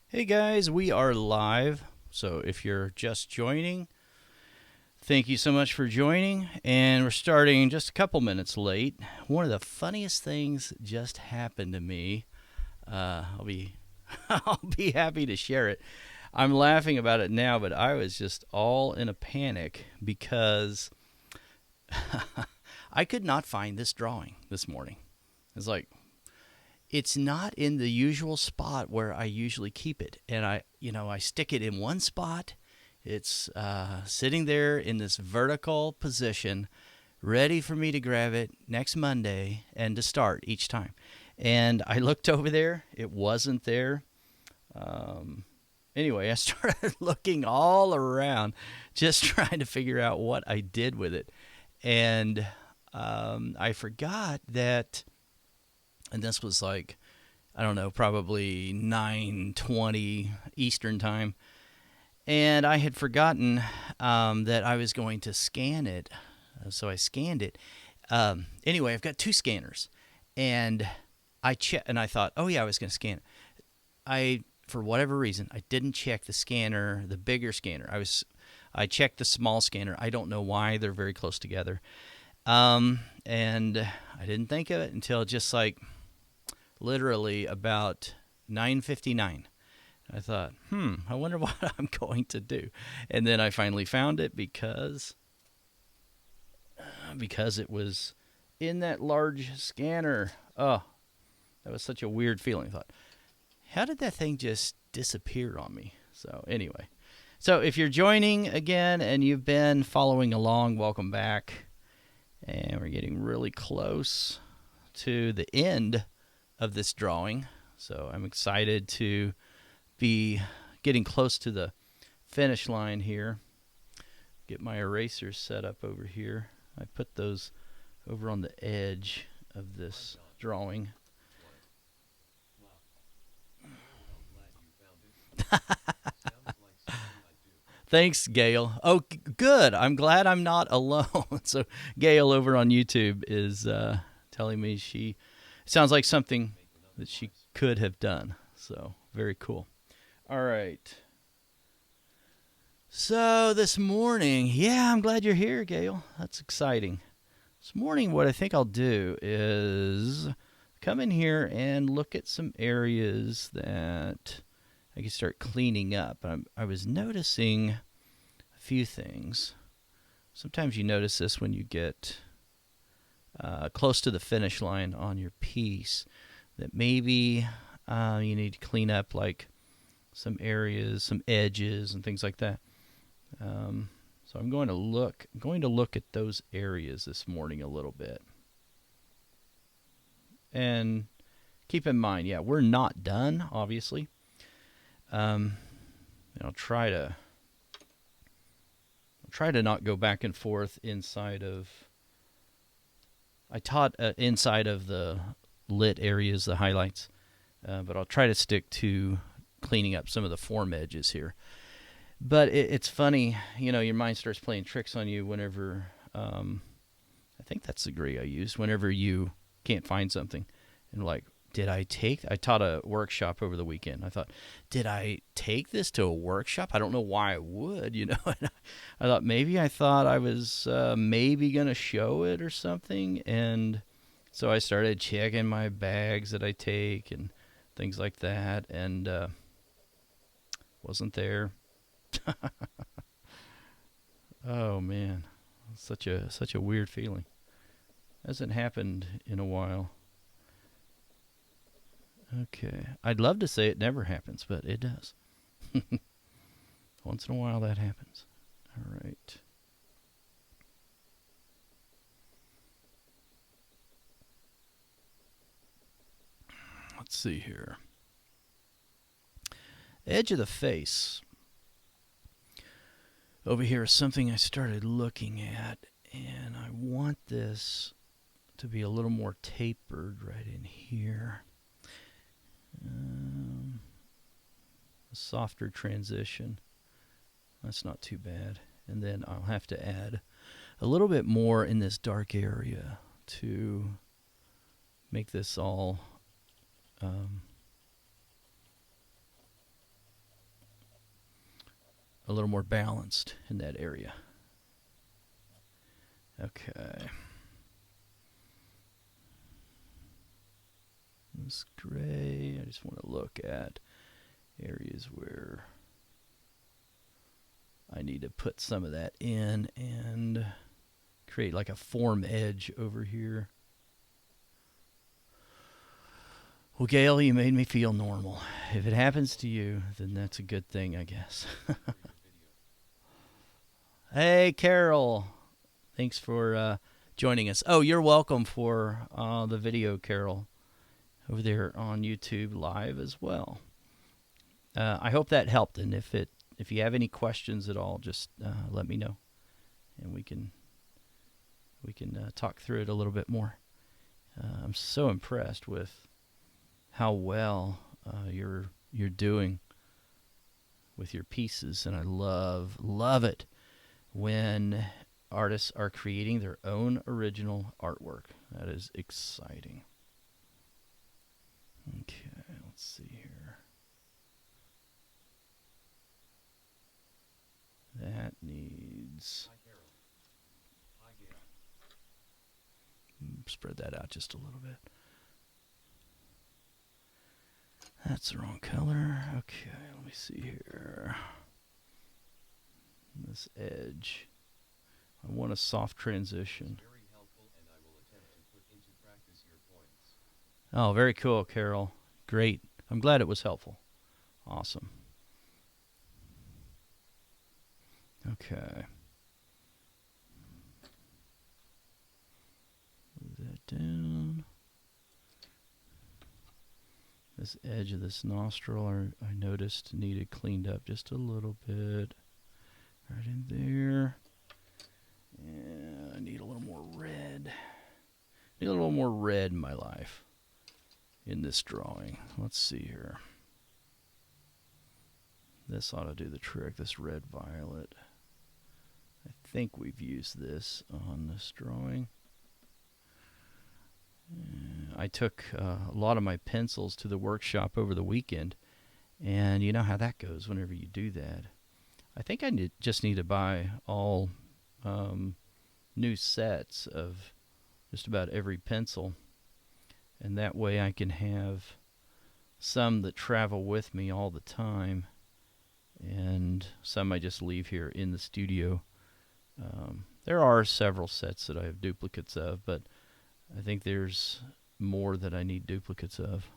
Hey guys, we are live. So if you're just joining, thank you so much for joining. And we're starting just a couple minutes late. One of the funniest things just happened to me. I'll be I'll be happy to share it. I'm laughing about it now, but I was just all in a panic because I could not find this drawing this morning. It's like, it's not in the usual spot where I usually keep it. And I stick it in one spot. It's sitting there in this vertical position, ready for me to grab it next Monday and to start each time. And I looked over there. It wasn't there. Anyway, I started looking all around, just trying to figure out what I did with it. And I forgot that, and this was like, I don't know, probably 9:20 Eastern time. And I had forgotten that I was going to scan it. So I scanned it. Anyway, I've got two scanners. And I thought, oh yeah, I was going to scan it. For whatever reason, I didn't check the scanner, the bigger scanner. I checked the small scanner. I don't know why. They're very close together. And I didn't think of it until just like literally about 9:59. I thought, I wonder what I'm going to do. And then I finally found it because it was in that large scanner. Oh, that was such a weird feeling. I thought, how did that thing just disappear on me? So anyway, so if you're joining again and you've been following along, welcome back. And we're getting really close to the end of this drawing. So I'm excited to be getting close to the finish line here. Get my erasers set up over here. I put those over on the edge of this drawing. Thanks, Gail. Oh, good. I'm glad I'm not alone. So Gail over on YouTube is telling me sounds like something that she could have done. So very cool. All right. So this morning, yeah, I'm glad you're here, Gail. That's exciting. This morning, what I think I'll do is come in here and look at some areas that I can start cleaning up. I was noticing a few things. Sometimes you notice this when you get close to the finish line on your piece, that maybe you need to clean up like some areas, some edges, and things like that. So I'm going to look at those areas this morning a little bit. And keep in mind, yeah, we're not done, obviously. And I'll try to not go back and forth inside of. I taught inside of the lit areas, the highlights, but I'll try to stick to cleaning up some of the form edges here. But it's funny, your mind starts playing tricks on you whenever, I think that's the degree I used, whenever you can't find something. And like, I taught a workshop over the weekend. I thought, did I take this to a workshop? I don't know why I would, I thought maybe I was maybe going to show it or something. And so I started checking my bags that I take and things like that. And wasn't there. Oh man, such a weird feeling. Hasn't happened in a while. Okay, I'd love to say it never happens, but it does. Once in a while that happens. All right. Let's see here. Edge of the face. Over here is something I started looking at, and I want this to be a little more tapered right in here. A softer transition. That's not too bad. And then I'll have to add a little bit more in this dark area to make this all a little more balanced in that area. Okay. This gray, I just want to look at areas where I need to put some of that in and create like a form edge over here. Well, Gail, you made me feel normal. If it happens to you, then that's a good thing, I guess. Hey, Carol. Thanks for joining us. Oh, you're welcome for the video, Carol, over there on YouTube Live as well. I hope that helped, and if you have any questions at all, just let me know, and we can talk through it a little bit more. I'm so impressed with how well you're doing with your pieces, and I love it when artists are creating their own original artwork. That is exciting. Okay, let's see here. That needs... Spread that out just a little bit. That's the wrong color. Okay, let me see here. This edge. I want a soft transition. Very helpful, and I will attempt to put into practice your points. Oh, very cool, Carol. Great. I'm glad it was helpful. Awesome. Okay. Move that down. This edge of this nostril I noticed needed cleaned up just a little bit. Right in there. And I need a little more red. Need a little more red in my life in this drawing. Let's see here. This ought to do the trick, this red violet. I think we've used this on this drawing. I took a lot of my pencils to the workshop over the weekend, and you know how that goes whenever you do that. I think I just need to buy all new sets of just about every pencil, and that way I can have some that travel with me all the time, and some I just leave here in the studio. There are several sets that I have duplicates of, but I think there's more that I need duplicates of.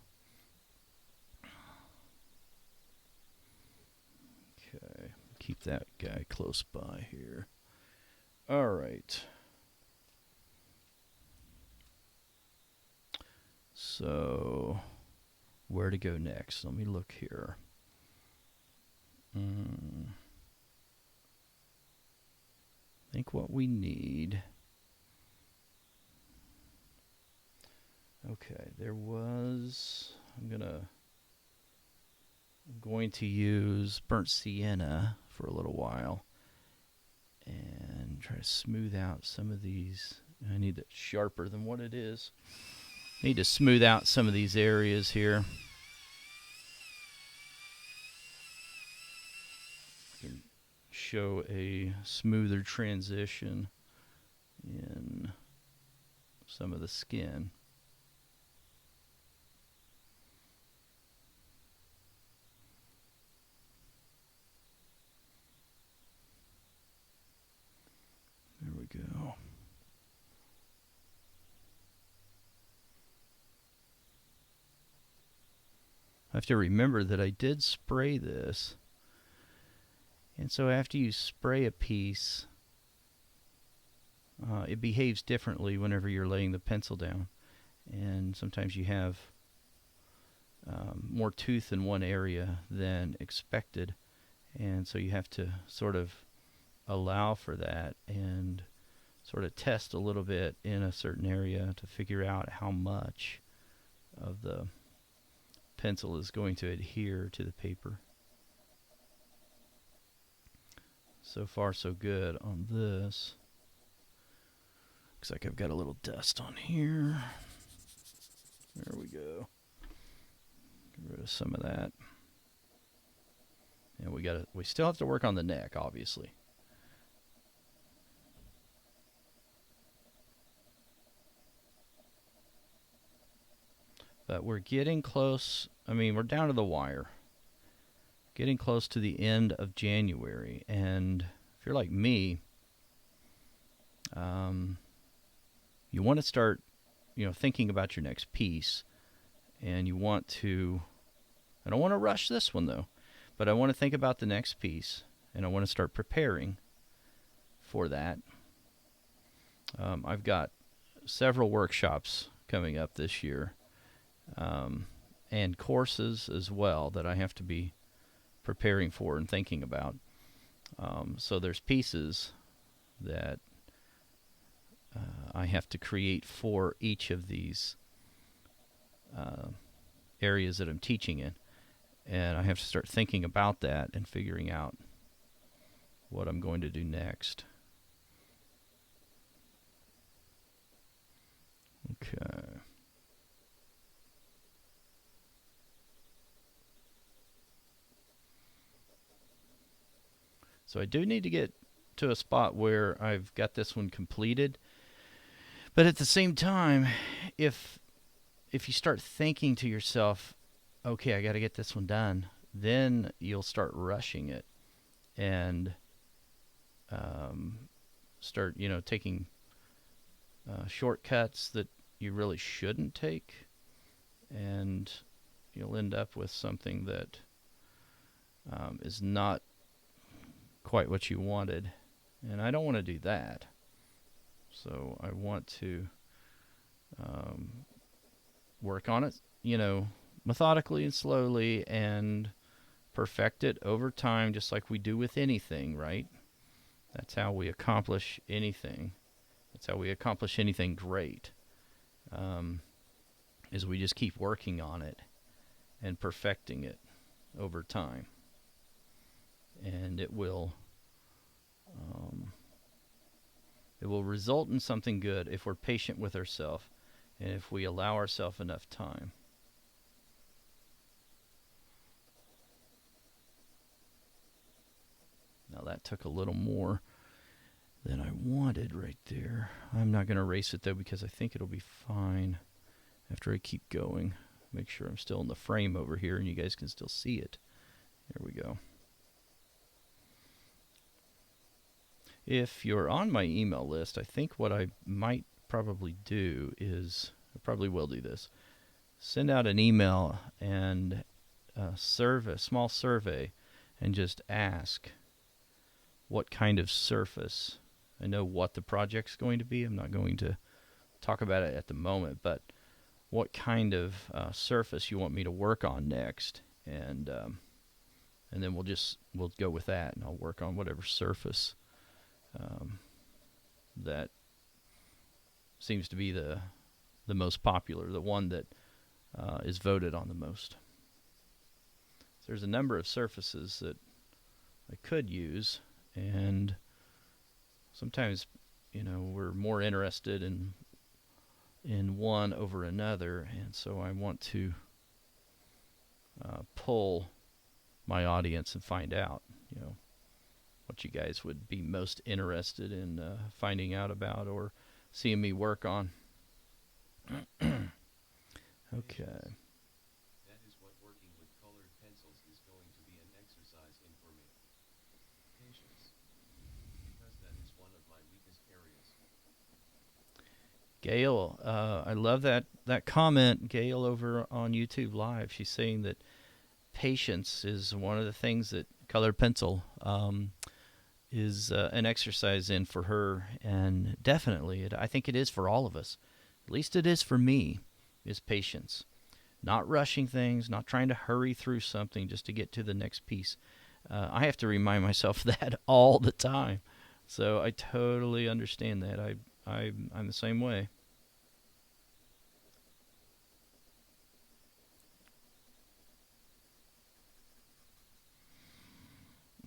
Okay, keep that guy close by here. All right. So, where to go next? Let me look here. I think what we need... Okay, I'm going to use burnt sienna for a little while and try to smooth out some of these. I need it sharper than what it is. I need to smooth out some of these areas here. I can show a smoother transition in some of the skin. There we go. I have to remember that I did spray this. And so after you spray a piece, it behaves differently whenever you're laying the pencil down. And sometimes you have more tooth in one area than expected. And so you have to sort of allow for that and sort of test a little bit in a certain area to figure out how much of the pencil is going to adhere to the paper. So far so good on this. Looks like I've got a little dust on here. There we go. Get rid of some of that. And we still have to work on the neck, obviously. But we're getting close. I mean, we're down to the wire. Getting close to the end of January. And if you're like me, you want to start, thinking about your next piece. And you want to, I don't want to rush this one though, but I want to think about the next piece. And I want to start preparing for that. I've got several workshops coming up this year. And courses as well that I have to be preparing for and thinking about. So there's pieces that I have to create for each of these areas that I'm teaching in. And I have to start thinking about that and figuring out what I'm going to do next. Okay. So I do need to get to a spot where I've got this one completed. But at the same time, if you start thinking to yourself, okay, I got to get this one done, then you'll start rushing it and start, taking shortcuts that you really shouldn't take. And you'll end up with something that is not quite what you wanted, and I don't want to do that. So I want to work on it, methodically and slowly, and perfect it over time, just like we do with anything, right? That's how we accomplish anything. That's how we accomplish anything great, is we just keep working on it and perfecting it over time. And it will result in something good if we're patient with ourselves and if we allow ourselves enough time. Now that took a little more than I wanted right there. I'm not going to erase it though, because I think it'll be fine after I keep going. Make sure I'm still in the frame over here and you guys can still see it. There we go. If you're on my email list, I think what I might probably do is, I probably will do this, send out an email and a small survey, and just ask what kind of surface. I know what the project's going to be. I'm not going to talk about it at the moment, but what kind of surface you want me to work on next, and then we'll go with that, and I'll work on whatever surface that seems to be the most popular, the one that is voted on the most. So there's a number of surfaces that I could use, and sometimes, we're more interested in one over another, and so I want to pull my audience and find out, what you guys would be most interested in finding out about or seeing me work on. Okay. That is what working with colored pencils is going to be an exercise in for me. Patience. Because that is one of my weakest areas. Gail, I love that comment. Gail over on YouTube Live, she's saying that patience is one of the things that colored pencil is an exercise in for her, and definitely, I think it is for all of us. At least it is for me, is patience. Not rushing things, not trying to hurry through something just to get to the next piece. I have to remind myself that all the time. So I totally understand that. I'm the same way.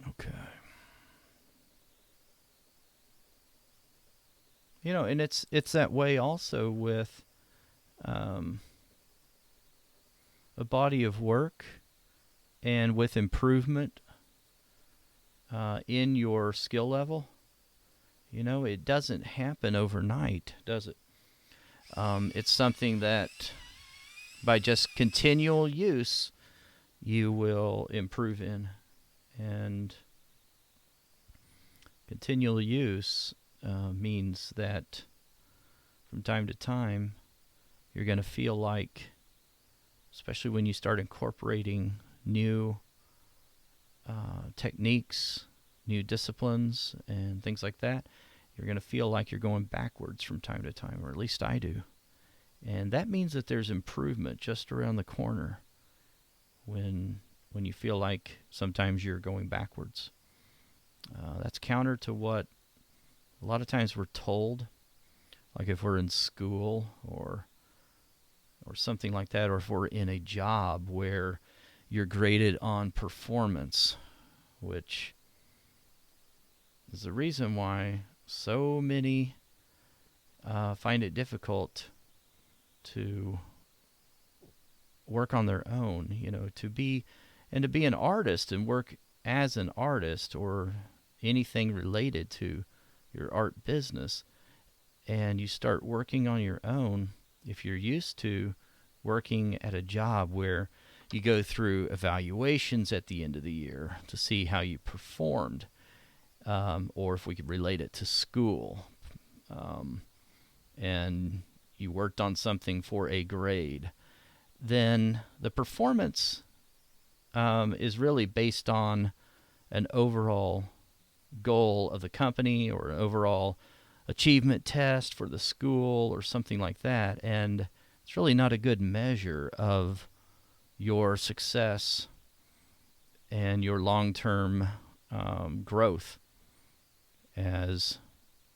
Okay. And it's that way also with a body of work and with improvement. in your skill level, you know, it doesn't happen overnight, does it? It's something that by just continual use, you will improve in. And continual use means that from time to time, you're going to feel like, especially when you start incorporating new techniques, new disciplines, and things like that, you're going to feel like you're going backwards from time to time, or at least I do. And that means that there's improvement just around the corner when you feel like sometimes you're going backwards. That's counter to what a lot of times we're told, like if we're in school or something like that, or if we're in a job where you're graded on performance, which is the reason why so many find it difficult to work on their own, you know, to be an artist and work as an artist or anything related to your art business, and you start working on your own. If you're used to working at a job where you go through evaluations at the end of the year to see how you performed, or if we could relate it to school, and you worked on something for a grade, then the performance is really based on an overall goal of the company or an overall achievement test for the school or something like that. And it's really not a good measure of your success and your long-term growth as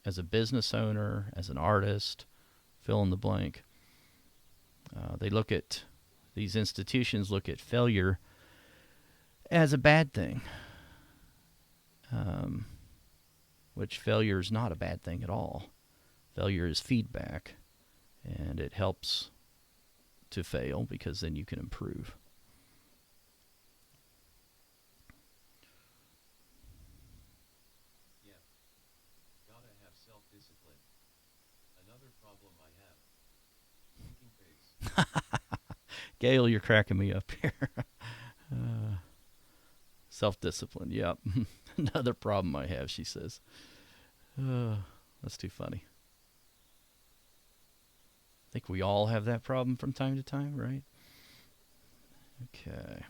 a business owner, as an artist, fill in the blank. These institutions look at failure as a bad thing, which failure is not a bad thing at all. Failure is feedback, and it helps to fail because then you can improve. Yeah. Gotta have self-discipline. Another problem I have. Making face. Gail, you're cracking me up here. Self-discipline, yep. Another problem I have, she says. That's too funny. I think we all have that problem from time to time, right? Okay.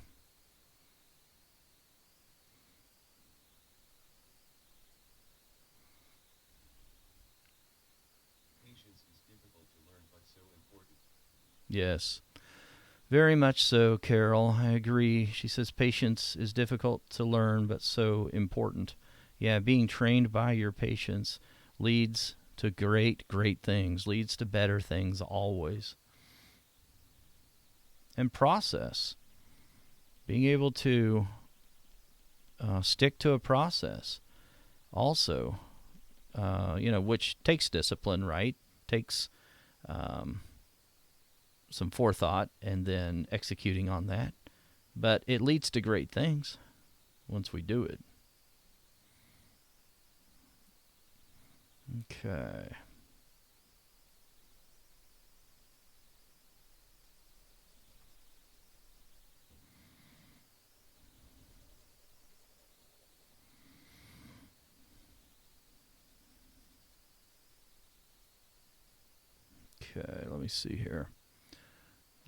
Patience is difficult to learn but so important. Yes. Very much so, Carol. I agree. She says patience is difficult to learn, but so important. Yeah, being trained by your patience leads to great, great things, leads to better things always. And process. Being able to stick to a process also, which takes discipline, right? Takes some forethought and then executing on that. But it leads to great things once we do it. Okay. Okay, let me see here.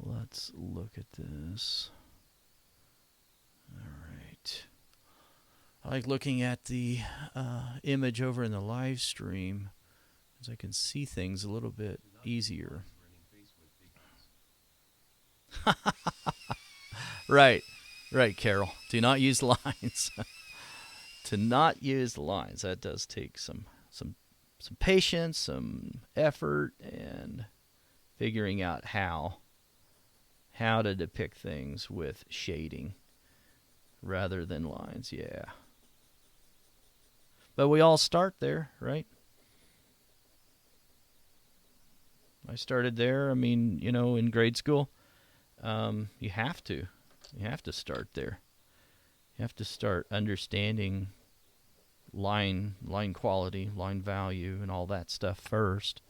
Let's look at this. All right. I like looking at the image over in the live stream because I can see things a little bit easier. Right, Carol. Do not use lines. To not use lines. That does take some patience, some effort, and figuring out how to depict things with shading rather than lines. Yeah. But we all start there, right? I started there. I mean, in grade school, you have to start there. You have to start understanding line quality, line value, and all that stuff first,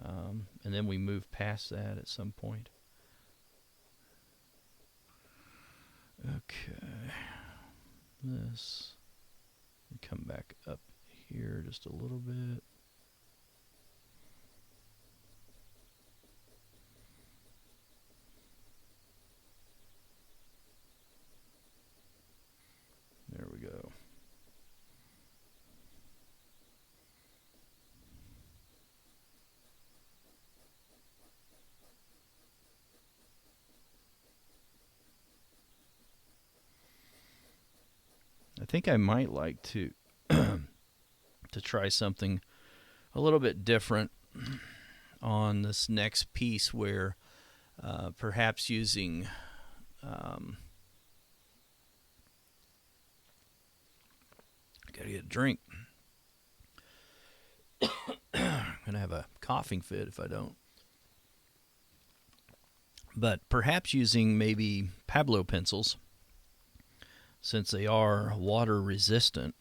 and then we move past that at some point. Okay, this, come back up here just a little bit. There we go. I think I might like to to try something a little bit different on this next piece, where perhaps using gotta get a drink. I'm gonna have a coughing fit if I don't. But perhaps using maybe Pablo pencils, since they are water resistant,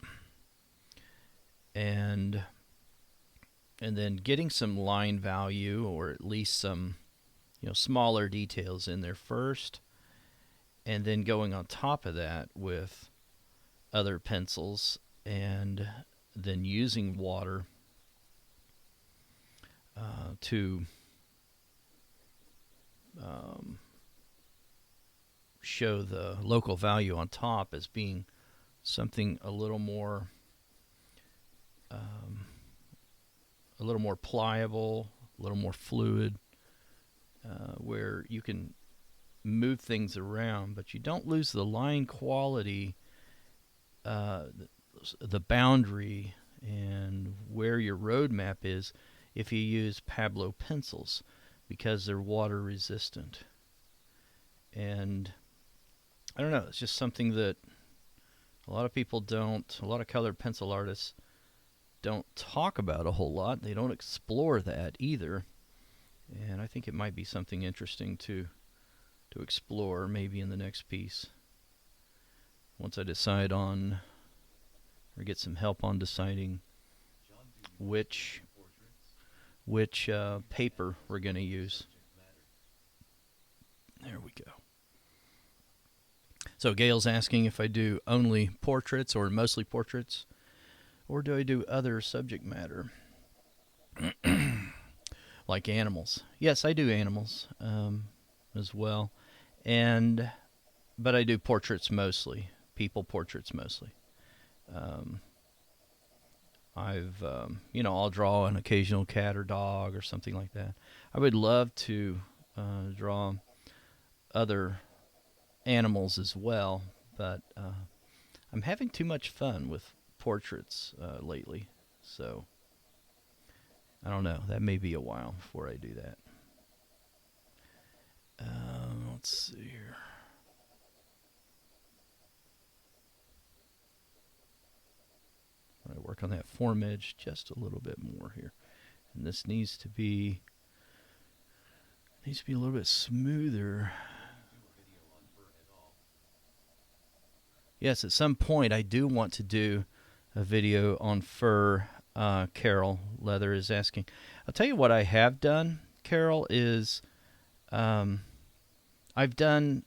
and then getting some line value, or at least some, smaller details in there first, and then going on top of that with other pencils, and then using water to show the local value on top as being something a little more pliable, a little more fluid, where you can move things around, but you don't lose the line quality, the boundary, and where your roadmap is if you use Pablo pencils, because they're water resistant. And I don't know, it's just something that a lot of people don't, a lot of colored pencil artists don't talk about a whole lot. They don't explore that either. And I think it might be something interesting to explore maybe in the next piece, once I decide on, or get some help on deciding which paper we're going to use. There we go. So Gail's asking if I do only portraits or mostly portraits, or do I do other subject matter, like animals? Yes, I do animals as well, but I do portraits mostly, people portraits mostly. I'll draw an occasional cat or dog or something like that. I would love to draw other animals as well, but I'm having too much fun with portraits lately, so I don't know. That may be a while before I do that. Let's see here. I'm going to work on that form edge just a little bit more here, and this needs to be a little bit smoother. Yes, at some point I do want to do a video on fur. Carol Leather is asking. I'll tell you what I have done, Carol, is I've done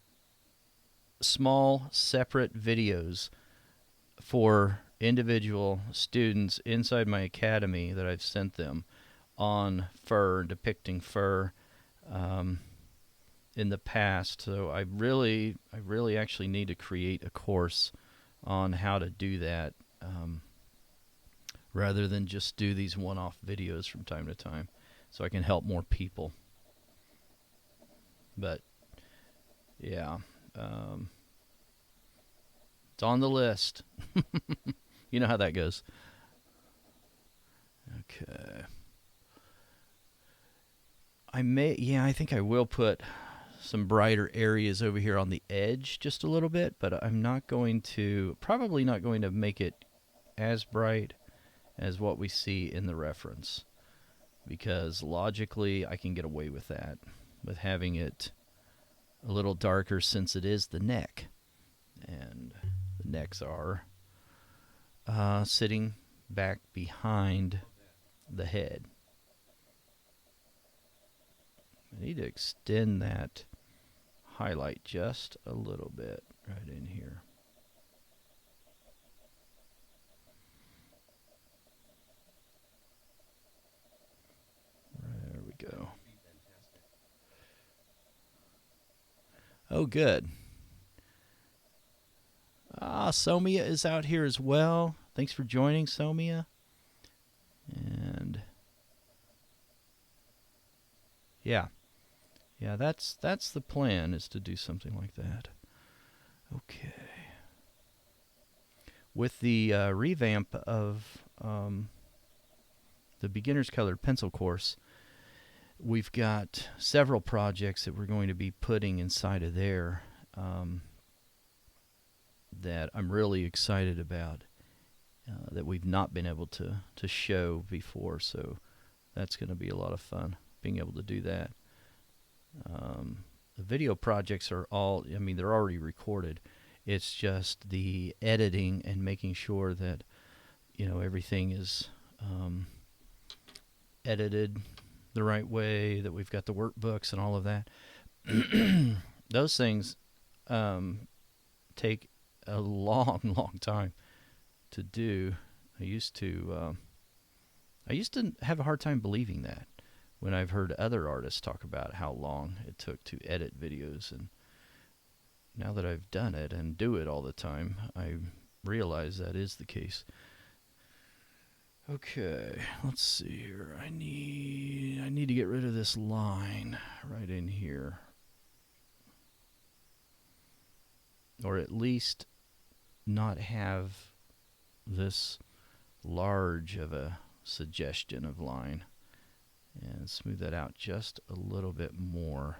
small separate videos for individual students inside my academy that I've sent them on fur, depicting fur in the past. So I really actually need to create a course on how to do that, rather than just do these one-off videos from time to time, so I can help more people. But yeah, it's on the list. You know how that goes. Okay. I think I will put some brighter areas over here on the edge just a little bit, but I'm probably not going to make it as bright as what we see in the reference, because logically I can get away with that, with having it a little darker, since it is the neck, and the necks are sitting back behind the head. I need to extend that highlight just a little bit right in here. There we go. Oh, good. Somia is out here as well. Thanks for joining, Somia. And yeah, that's the plan, is to do something like that. Okay. With the revamp of the Beginner's Colored Pencil course, we've got several projects that we're going to be putting inside of there that I'm really excited about, that we've not been able to show before. So that's going to be a lot of fun, being able to do that. The video projects are all, I mean, they're already recorded. It's just the editing and making sure that, you know, everything is edited the right way, that we've got the workbooks and all of that. Those things take a long time to do. I used to have a hard time believing that when I've heard other artists talk about how long it took to edit videos. And now that I've done it and do it all the time, I realize that is the case. Okay, let's see here. I need to get rid of this line right in here. Or at least not have this large of a suggestion of line. And smooth that out just a little bit more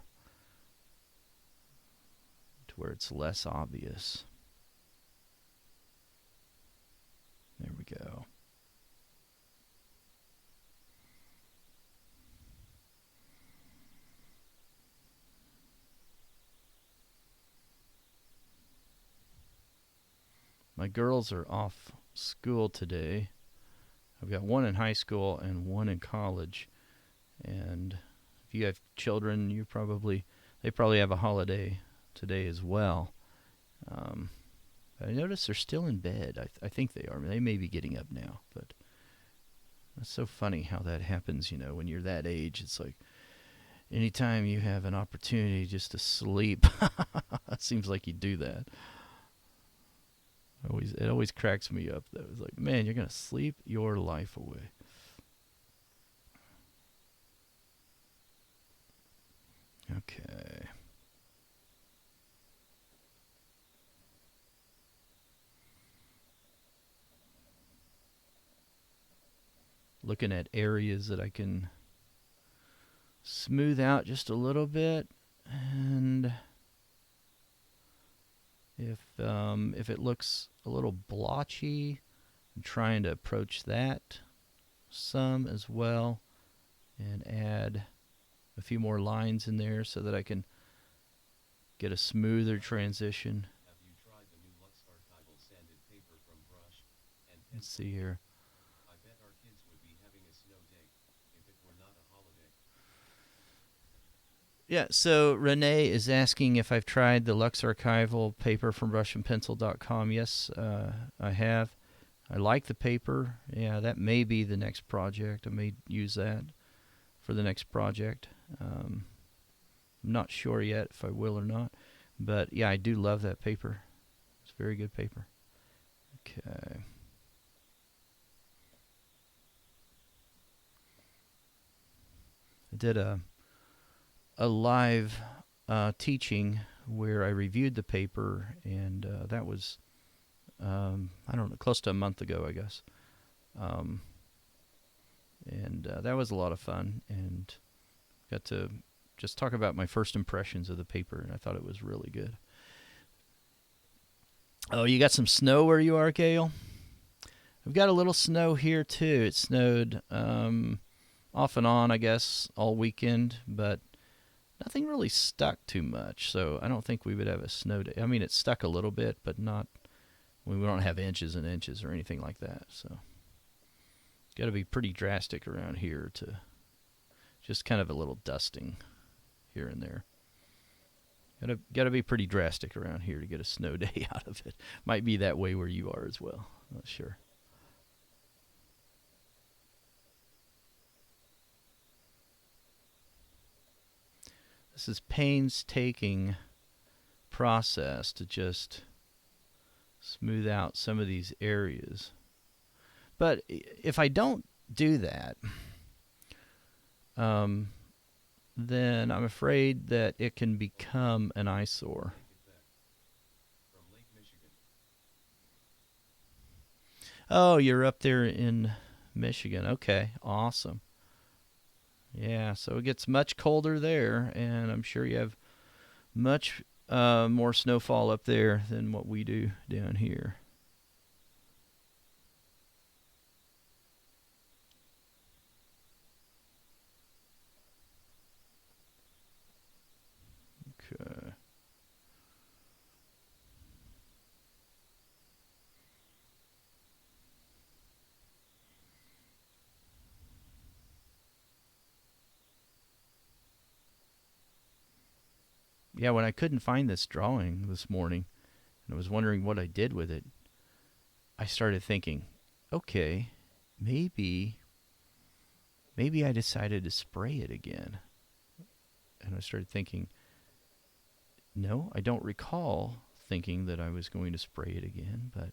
to where it's less obvious. There we go. My girls are off school today. I've got one in high school and one in college. And if you have children, they probably have a holiday today as well. But I notice they're still in bed. I think they are. I mean, they may be getting up now, but that's so funny how that happens, you know, when you're that age. It's like anytime you have an opportunity just to sleep, it seems like you do that. It always cracks me up, though. It's like, man, you're going to sleep your life away. Okay. Looking at areas that I can smooth out just a little bit, and if it looks a little blotchy, I'm trying to approach that some as well and add a few more lines in there so that I can get a smoother transition. Have you tried the new Lux archival sanded paper from brush and pencil? Let's see here. I bet our kids would be having a snow day if it were not a holiday. Yeah, so Renee is asking if I've tried the Lux archival paper from brushandpencil.com. Yes, I have. I like the paper. Yeah, that may be the next project. I may use that for the next project. I'm not sure yet if I will or not. But, yeah, I do love that paper. It's very good paper. Okay. I did a live teaching where I reviewed the paper, and that was, I don't know, close to a month ago, I guess. And that was a lot of fun, and got to just talk about my first impressions of the paper, and I thought it was really good. Oh, you got some snow where you are, Gail? We've got a little snow here, too. It snowed off and on, I guess, all weekend, but nothing really stuck too much, so I don't think we would have a snow day. I mean, it stuck a little bit, but not We don't have inches and inches or anything like that. So got to be pretty drastic around here to just kind of a little dusting here and there. Got to be pretty drastic around here to get a snow day out of it. Might be that way where you are as well. Not sure. This is painstaking process to just smooth out some of these areas. But if I don't do that, then I'm afraid that it can become an eyesore. Oh, you're up there in Michigan. Okay, awesome. Yeah, so it gets much colder there, and I'm sure you have much more snowfall up there than what we do down here. Okay. Yeah, when I couldn't find this drawing this morning, and I was wondering what I did with it, I started thinking, okay, maybe I decided to spray it again. And I started thinking, no, I don't recall thinking that I was going to spray it again, but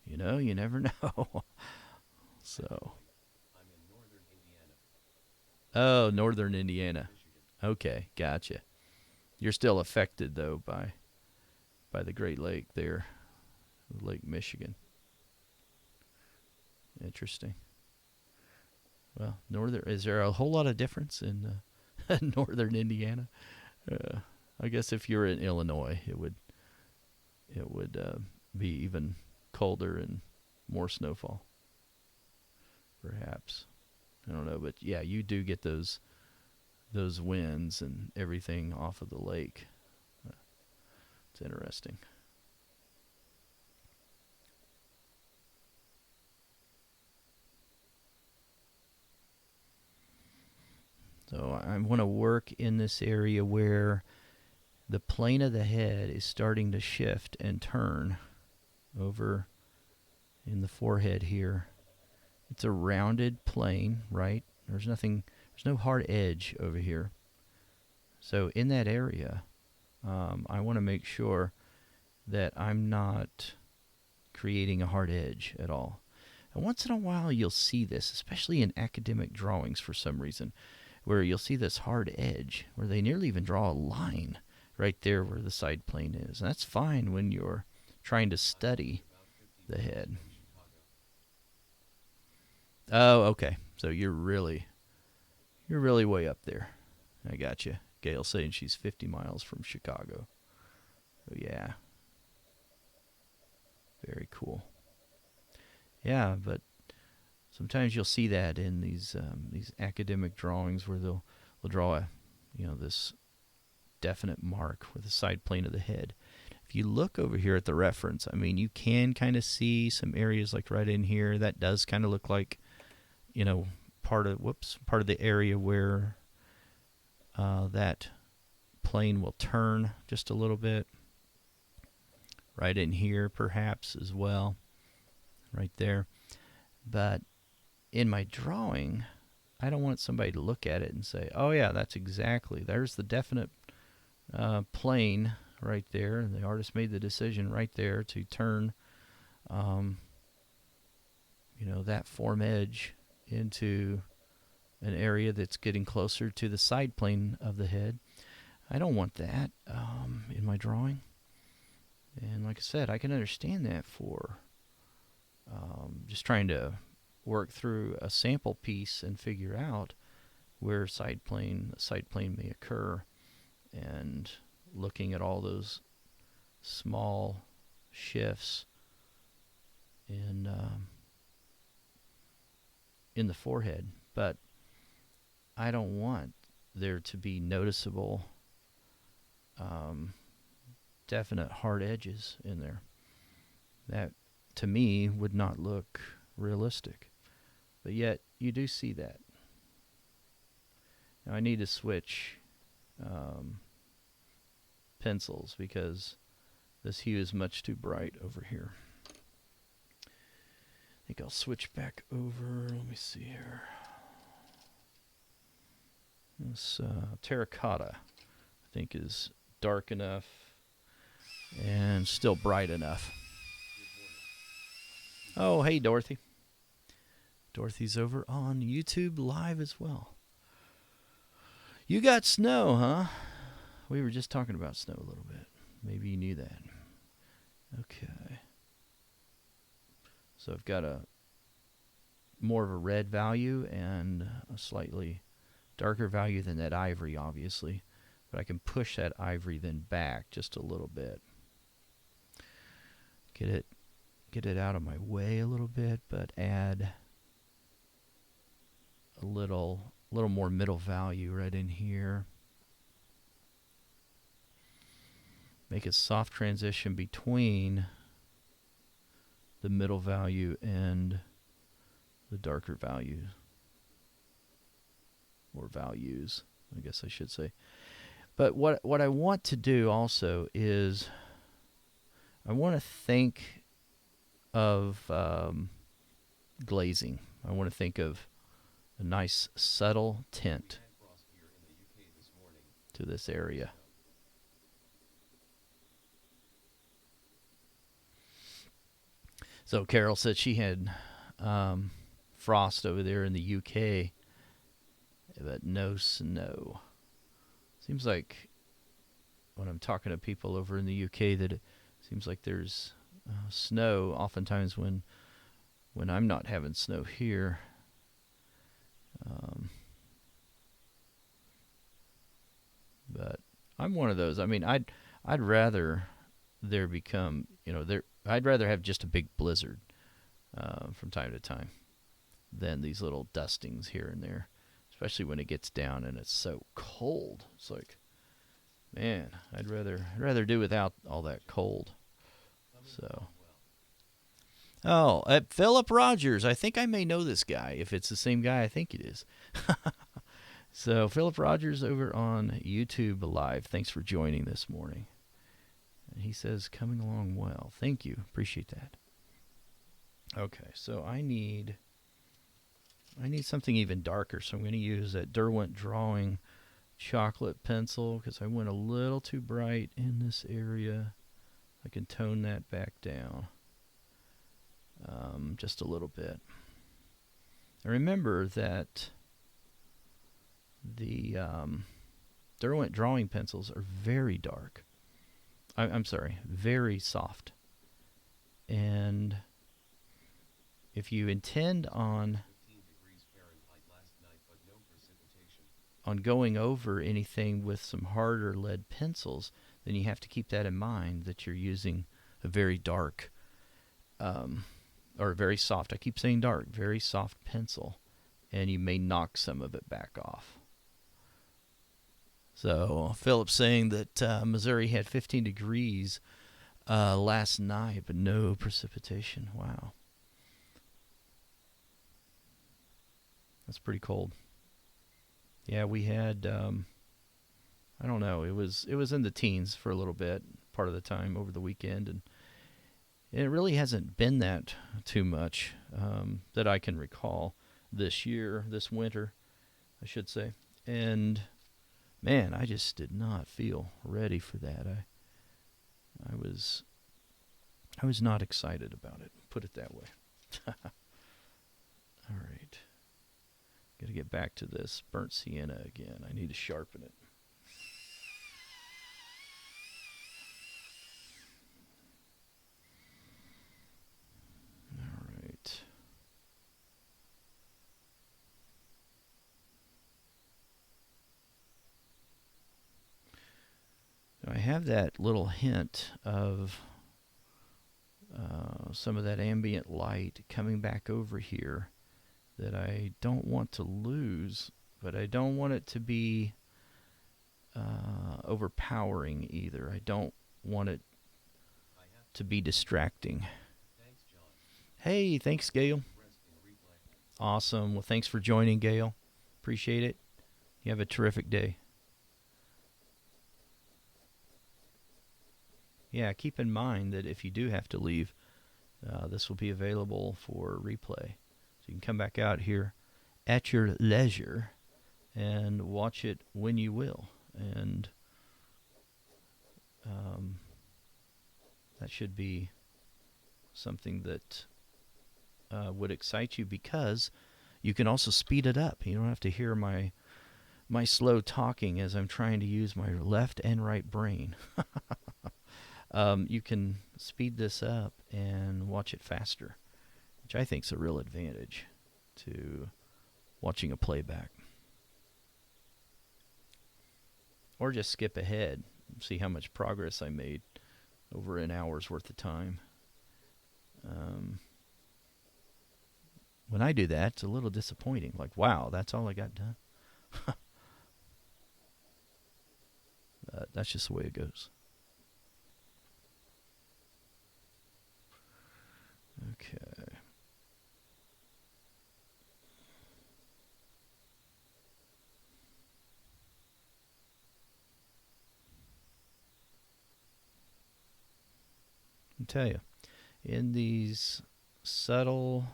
you know, you never know. So. I'm in northern Indiana. Oh, northern Indiana. Okay, gotcha. You're still affected though by the Great Lake there, Lake Michigan. Interesting. Well, is there a whole lot of difference in northern Indiana? I guess if you're in Illinois, it would be even colder and more snowfall. Perhaps. I don't know, but yeah, you do get those winds and everything off of the lake. It's interesting. So I want to work in this area where the plane of the head is starting to shift and turn over in the forehead here. It's a rounded plane, right? There's no hard edge over here. So in that area, I want to make sure that I'm not creating a hard edge at all. And once in a while you'll see this, especially in academic drawings for some reason, where you'll see this hard edge, where they nearly even draw a line right there where the side plane is. And that's fine when you're trying to study the head. Oh, okay. So you're really way up there. I got you. Gail's saying she's 50 miles from Chicago. So yeah. Very cool. Yeah, but sometimes you'll see that in these academic drawings where they'll draw this definite mark with the side plane of the head. If you look over here at the reference, I mean, you can kind of see some areas like right in here. That does kind of look like, part of the area where that plane will turn just a little bit. Right in here, perhaps, as well. Right there. But in my drawing, I don't want somebody to look at it and say, oh, yeah, there's the definite plane right there. The artist made the decision right there to turn, that form edge into an area that's getting closer to the side plane of the head. I don't want that in my drawing. And like I said, I can understand that for just trying to work through a sample piece and figure out where side plane may occur, and looking at all those small shifts in the forehead. But I don't want there to be noticeable definite hard edges in there. That to me, would not look realistic. But yet, you do see that. Now, I need to switch pencils because this hue is much too bright over here. I think I'll switch back over. Let me see here. This terracotta, I think, is dark enough and still bright enough. Oh, hey, Dorothy. Dorothy's over on YouTube Live as well. You got snow, huh? We were just talking about snow a little bit. Maybe you knew that. Okay. So I've got a more of a red value and a slightly darker value than that ivory, obviously. But I can push that ivory then back just a little bit. Get it out of my way a little bit, but add a little more middle value right in here. Make a soft transition between the middle value and the darker value, or values, I guess I should say. But what I want to do also is I want to think of glazing. I want to think of a nice subtle tint to this area. So Carol said she had frost over there in the UK, but no snow. Seems like when I'm talking to people over in the UK that it seems like there's snow oftentimes when I'm not having snow here. But I'm one of those. I mean, I'd rather there become, I'd rather have just a big blizzard from time to time than these little dustings here and there, especially when it gets down and it's so cold. It's like, man, I'd rather do without all that cold. So, Philip Rogers. I think I may know this guy. If it's the same guy, I think it is. So, Philip Rogers over on YouTube Live. Thanks for joining this morning. And he says, coming along well. Thank you. Appreciate that. Okay, so I need something even darker. So I'm going to use that Derwent Drawing chocolate pencil because I went a little too bright in this area. I can tone that back down just a little bit. And remember that the Derwent Drawing pencils are very dark. I'm sorry, very soft. And if you intend on going over anything with some harder lead pencils, then you have to keep that in mind that you're using a very dark or very soft, I keep saying dark, very soft pencil, and you may knock some of it back off. So Philip's saying that Missouri had 15 degrees last night, but no precipitation. Wow. That's pretty cold. Yeah, we had, I don't know, it was in the teens for a little bit, part of the time over the weekend, and it really hasn't been that too much that I can recall this winter, I should say. And man, I just did not feel ready for that. I was not excited about it, put it that way. All right. Got to get back to this burnt sienna again. I need to sharpen it. All right. So I have that little hint of some of that ambient light coming back over here that I don't want to lose, but I don't want it to be overpowering either. I don't want it to be distracting. Thanks, John. Hey, thanks, Gail. Rest in replay. Awesome. Well, thanks for joining, Gail. Appreciate it. You have a terrific day. Yeah, keep in mind that if you do have to leave, this will be available for replay. So you can come back out here at your leisure and watch it when you will. And that should be something that would excite you, because you can also speed it up. You don't have to hear my slow talking as I'm trying to use my left and right brain. You can speed this up and watch it faster, which I think is a real advantage to watching a playback. Or just skip ahead, see how much progress I made over an hour's worth of time. When I do that, it's a little disappointing. Like, wow, that's all I got done. That's just the way it goes. Okay. I'll tell you, in these subtle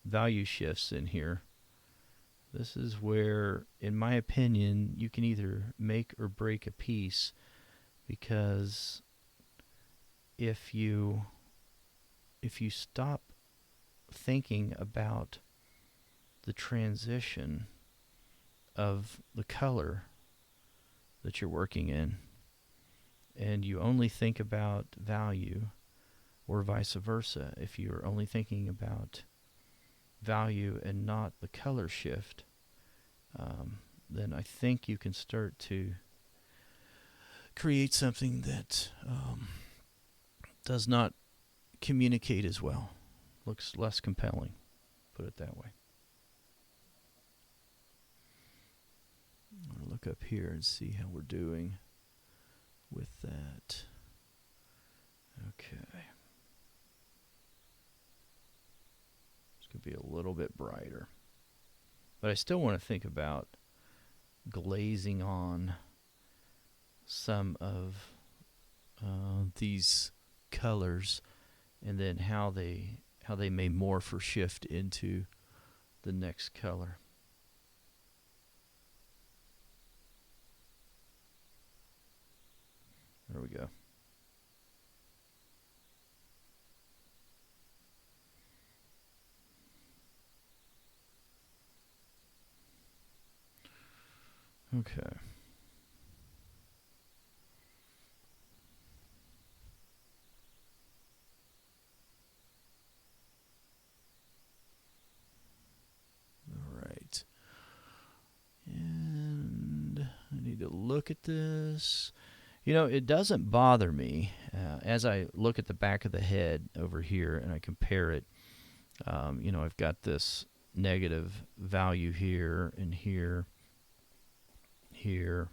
value shifts in here, this is where, in my opinion, you can either make or break a piece, because if you stop thinking about the transition of the color that you're working in, and you only think about value, or vice versa, if you're only thinking about value and not the color shift, then I think you can start to create something that does not communicate as well, looks less compelling, put it that way. I'm going to look up here and see how we're doing with that. Okay. It's going to be a little bit brighter. But I still want to think about glazing on some of these colors, and then how they may morph or shift into the next color. There we go. Okay. All right. And I need to look at this. You know, it doesn't bother me as I look at the back of the head over here and I compare it. You know, I've got this negative value here and here, here,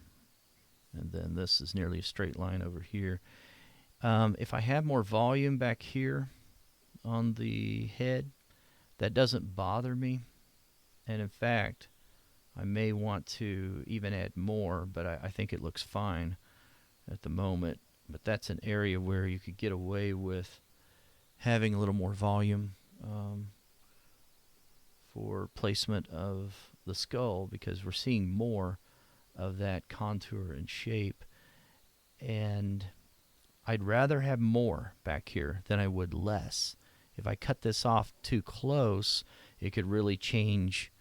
and then this is nearly a straight line over here. If I have more volume back here on the head, that doesn't bother me. And in fact, I may want to even add more, but I think it looks fine at the moment. But that's an area where you could get away with having a little more volume for placement of the skull, because we're seeing more of that contour and shape. And I'd rather have more back here than I would less. If I cut this off too close, it could really change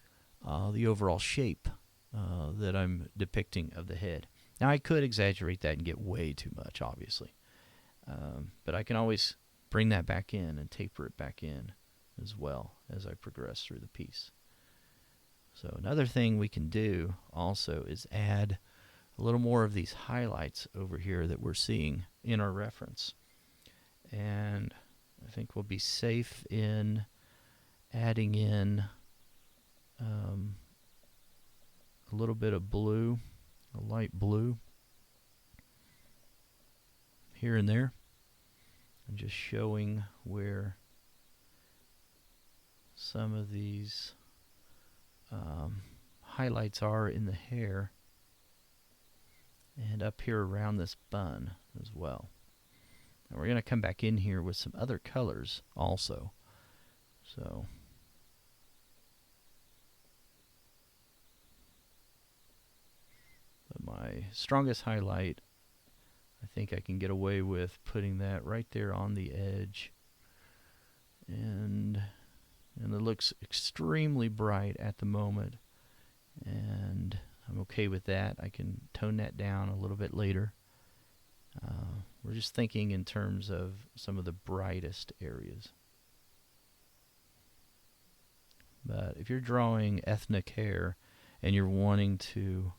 the overall shape that I'm depicting of the head. Now, I could exaggerate that and get way too much, obviously. But I can always bring that back in and taper it back in as well as I progress through the piece. So another thing we can do also is add a little more of these highlights over here that we're seeing in our reference. And I think we'll be safe in adding in a little bit of blue, a light blue here and there, and just showing where some of these highlights are in the hair and up here around this bun as well. And we're going to come back in here with some other colors also. So but my strongest highlight, I think I can get away with putting that right there on the edge. And it looks extremely bright at the moment, and I'm okay with that. I can tone that down a little bit later. We're just thinking in terms of some of the brightest areas. But if you're drawing ethnic hair and you're wanting to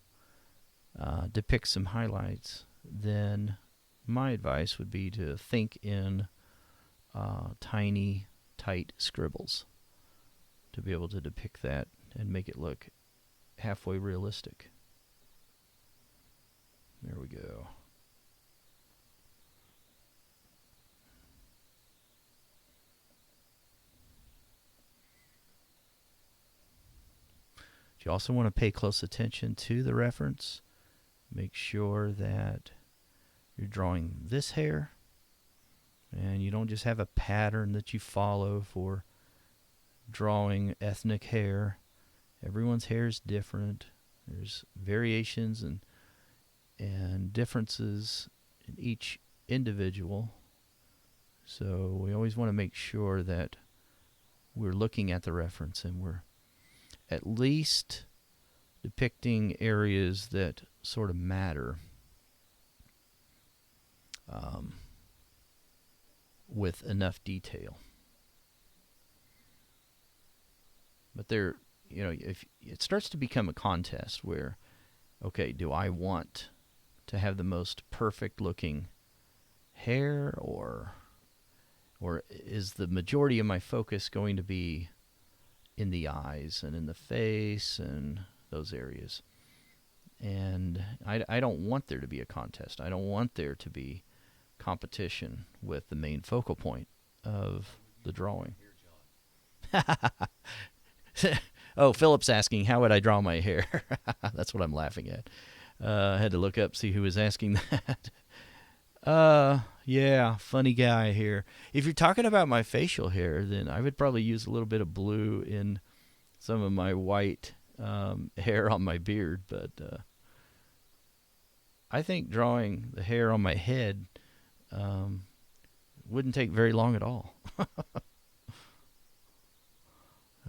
depict some highlights, then my advice would be to think in tiny, tight scribbles to be able to depict that and make it look halfway realistic. There we go. You also want to pay close attention to the reference. Make sure that you're drawing this hair and you don't just have a pattern that you follow for drawing ethnic hair. Everyone's hair is different. There's variations and differences in each individual. So we always want to make sure that we're looking at the reference and we're at least depicting areas that sort of matter with enough detail. But there, if it starts to become a contest where, okay, do I want to have the most perfect looking hair, or is the majority of my focus going to be in the eyes and in the face and those areas? And I don't want there to be a contest. I don't want there to be competition with the main focal point of the drawing. Oh, Philip's asking, how would I draw my hair? That's what I'm laughing at. I had to look up, see who was asking that. Yeah, funny guy here. If you're talking about my facial hair, then I would probably use a little bit of blue in some of my white hair on my beard. But I think drawing the hair on my head wouldn't take very long at all.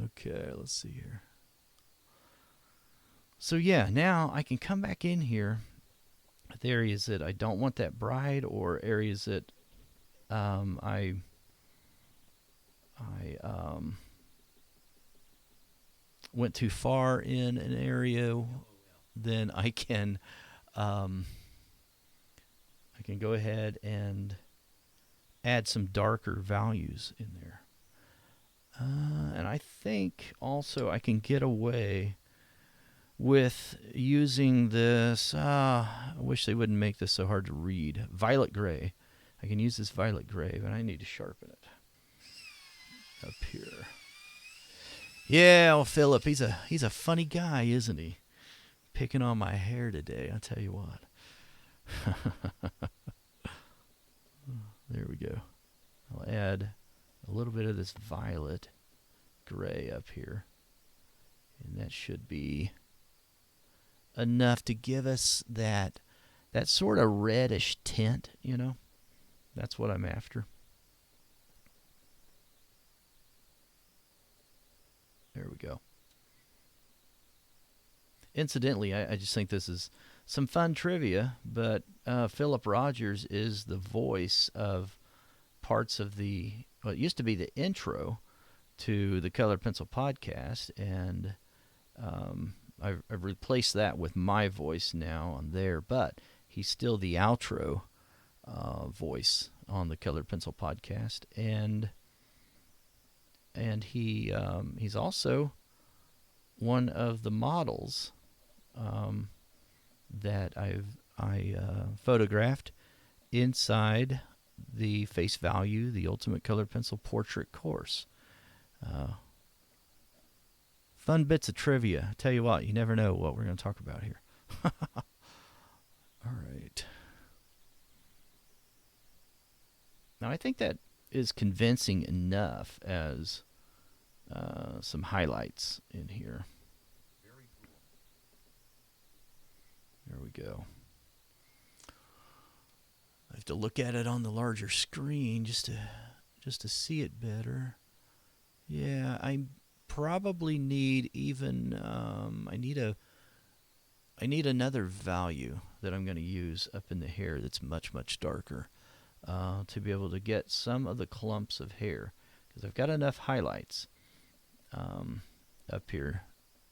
Okay, let's see here. So yeah, now I can come back in here with areas that I don't want that bright, or areas that I went too far in an area. Then I can go ahead and add some darker values in there. And I think also I can get away with using this, I wish they wouldn't make this so hard to read, violet gray. I can use this violet gray, but I need to sharpen it up here. Yeah, well, Philip, he's a funny guy, isn't he? Picking on my hair today, I tell you what. There we go. I'll add a little bit of this violet gray up here, and that should be enough to give us that sort of reddish tint, That's what I'm after. There we go. Incidentally, I just think this is some fun trivia, but Philip Rogers is the voice of parts of it used to be the intro to the Colored Pencil podcast, and I've replaced that with my voice now on there, but he's still the outro voice on the Colored Pencil podcast, and he's also one of the models that I photographed inside the Face Value, the Ultimate Colored Pencil Portrait course. Fun bits of trivia. I tell you what, you never know what we're going to talk about here. All right. Now, I think that is convincing enough as some highlights in here. Very cool. There we go. I have to look at it on the larger screen just to see it better. Yeah, I probably need even I need another value that I'm going to use up in the hair that's much darker to be able to get some of the clumps of hair, because I've got enough highlights up here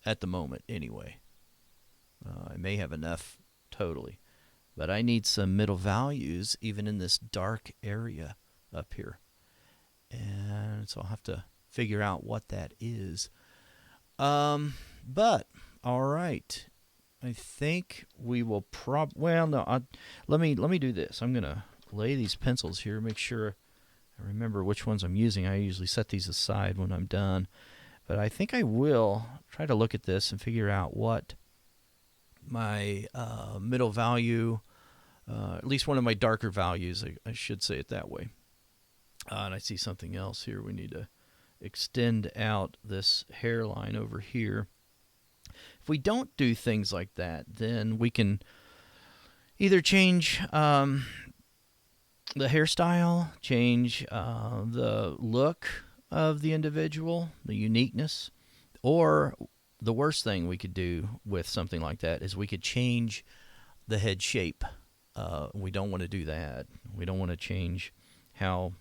at the moment anyway. I may have enough totally, but I need some middle values even in this dark area up here, and so I'll have to figure out what that is. But all right, I think we will let me do this. I'm gonna lay these pencils here, make sure I remember which ones I'm using. I usually set these aside when I'm done, but I think I will try to look at this and figure out what my middle value, at least one of my darker values, I should say it that way. And I see something else here. We need to extend out this hairline over here. If we don't do things like that, then we can either change the hairstyle, change the look of the individual, the uniqueness, or the worst thing we could do with something like that is we could change the head shape. We don't want to do that. We don't want to change how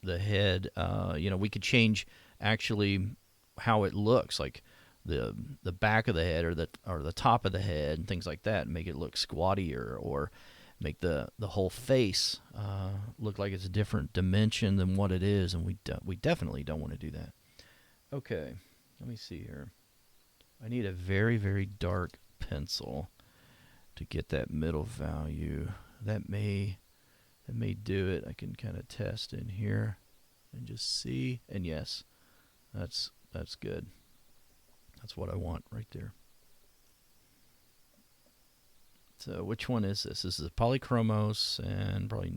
the head, we could change actually how it looks, like the back of the head or the top of the head and things like that, and make it look squattier, or make the whole face look like it's a different dimension than what it is, and we definitely don't want to do that. Okay, let me see here. I need a very dark pencil to get that middle value. That may do it. I can kind of test in here and just see. And yes, that's good. That's what I want right there. So which one is this? This is a Polychromos and probably,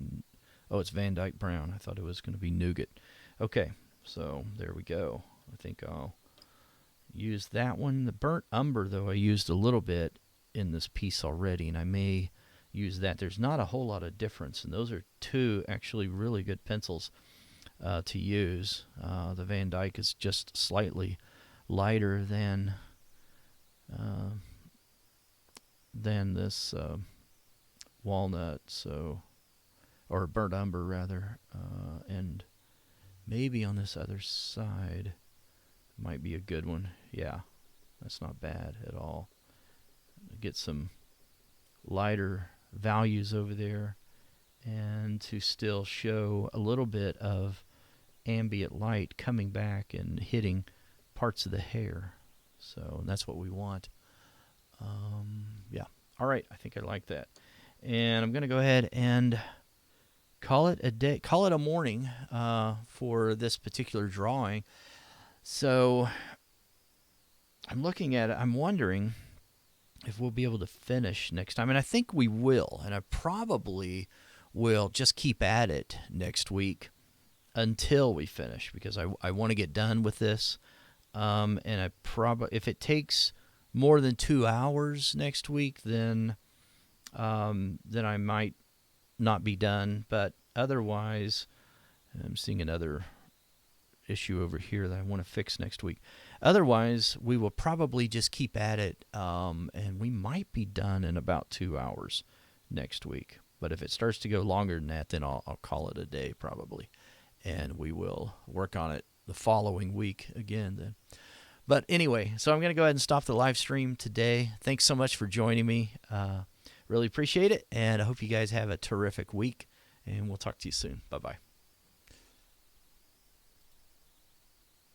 it's Van Dyke Brown. I thought it was going to be Nougat. Okay, so there we go. I think I'll use that one. The burnt umber, though, I used a little bit in this piece already, and I may use that. There's not a whole lot of difference, and those are two actually really good pencils to use. The Van Dyke is just slightly lighter than this walnut, or burnt umber rather, and maybe on this other side might be a good one. Yeah, that's not bad at all. Get some lighter values over there, and to still show a little bit of ambient light coming back and hitting parts of the hair. So that's what we want. Yeah. All right. I think I like that. And I'm going to go ahead and call it a day, call it a morning for this particular drawing. So I'm looking at it. I'm wondering if we'll be able to finish next time. And I think we will. And I probably will just keep at it next week until we finish, because I want to get done with this. And if it takes more than 2 hours next week, then I might not be done. But otherwise, I'm seeing another issue over here that I want to fix next week. Otherwise, we will probably just keep at it, and we might be done in about 2 hours next week. But if it starts to go longer than that, then I'll call it a day probably, and we will work on it the following week again then. But anyway, so I'm going to go ahead and stop the live stream today. Thanks so much for joining me. Really appreciate it, and I hope you guys have a terrific week, and we'll talk to you soon. Bye-bye.